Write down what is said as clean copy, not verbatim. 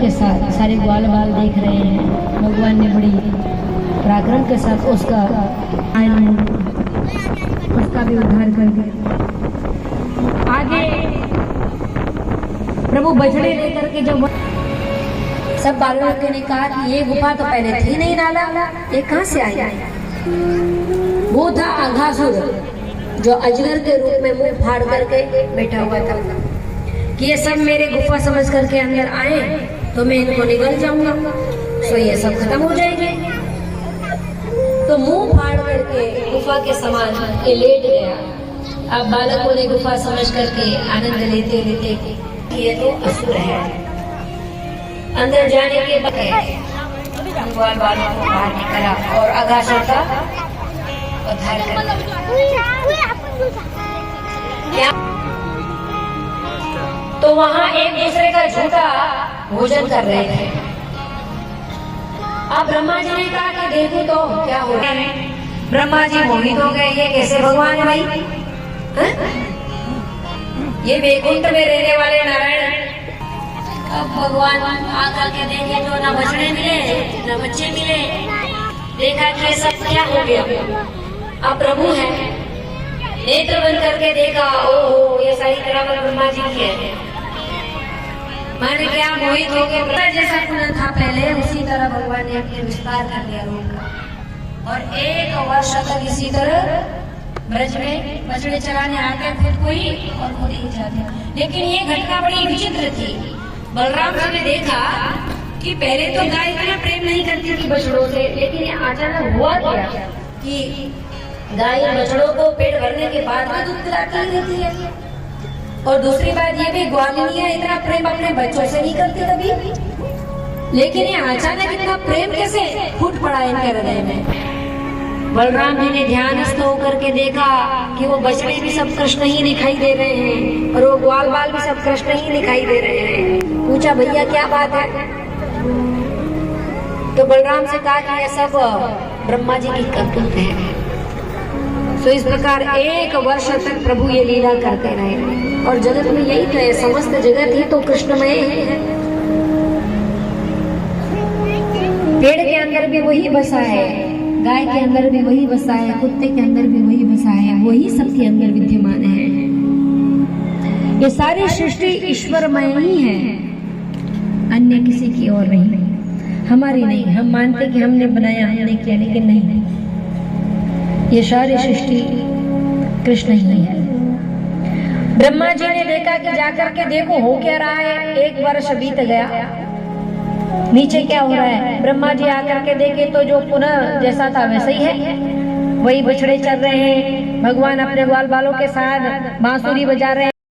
के साथ सारे ग्वाल बाल देख रहे हैं। भगवान ने बड़ी पराक्रम के साथ उसका भी उद्धार कर दिया। आगे प्रभु बछड़े लेकर के जब सब बालकों ने कहा कि ये गुफा तो पहले थी नहीं नाला, ये कहाँ से आया? वो था अघासुर, जो अजगर के रूप में मुंह फाड़ करके बैठा हुआ था कि ये सब मेरे गुफा समझ करके अंदर आए तो मैं इनको निगल जाऊंगा, तो ये सब खत्म हो जाएंगे। तो मुंह फाड़ करके गुफा के समान ये लेट गया। अब बालकों ने गुफा समझ करके आनंद लेते लेते कि ये तो असुर है। अंदर जाने के बाद बालों को बाहर निकला और अघासुर का उद्धार कर दिया। तो वहां एक दूसरे का झूठा भोजन कर रहे थे। अब ब्रह्मा जी ने कहा कि देखो तो क्या हो रहा है। ब्रह्मा जी मोहित हो गए, ये कैसे भगवान है भाई? ये वैकुंठ में रहने वाले नारायण। अब भगवान आकर के देखे तो ना बछड़े मिले ना बच्चे मिले। देखा कि ये सब क्या हो गया। अब प्रभु है, नेत्र बंद करके देखा, ओहो ये सारी तरह ब्रह्मा जी की है। मैंने क्या मोहित हो गए। जैसा पुनः था पहले उसी तरह भगवान ने अपने विस्तार कर दिया रूप का। और 1 वर्ष तक इसी तरह ब्रज में बछड़े चराने आते खुद को ही और खुद ही जाते। लेकिन ये घटना बड़ी विचित्र थी। बलराम जी ने देखा कि पहले तो गाय इतना प्रेम नहीं करती थी बछड़ों से, लेकिन ये अचानक हुआ क्या कि गाय बछड़ों को पेट भरने के बाद भी दूध पिलाती ही रहती है। और दूसरी बात ये भी ग्वालिनियां इतना प्रेम अपने बच्चों से नहीं करती कभी। लेकिन ये अचानक इतना प्रेम कैसे फूट पड़ा इनके हृदय में। बलराम जी ने ध्यानस्थ होकर के देखा कि वो बछड़े भी सब कृष्ण ही दिखाई दे रहे हैं और वो ग्वाल बाल भी सब कृष्ण ही दिखाई दे रहे हैं। पूछा भैया क्या बात है? तो बलराम से कहा कि ये सब ब्रह्मा जी की करतूत है। तो इस प्रकार 1 वर्ष तक प्रभु ये लीला करते रहे। और जगत में यही तो है, समस्त जगत ही तो कृष्णमय है। पेड़ के अंदर भी वही बसा है, गाय के अंदर भी वही बसा है, कुत्ते के अंदर भी वही बसा है, वही सबके अंदर विद्यमान है। ये सारी सृष्टि ईश्वरमय ही है, अन्य किसी की और नहीं, हमारी नहीं। हम मानते कि हमने बनाया, हमने किया, लेकिन नहीं, ये सारी सृष्टि कृष्ण ही है। ब्रह्मा जी ने देखा कि जाकर के देखो हो क्या रहा है। 1 वर्ष बीत गया, नीचे क्या हो रहा है। ब्रह्मा जी आकर के देखे तो जो पुनः जैसा था वैसे ही है, वही बछड़े चल रहे हैं। भगवान अपने ग्वाल बालों के साथ बांसुरी बजा रहे हैं।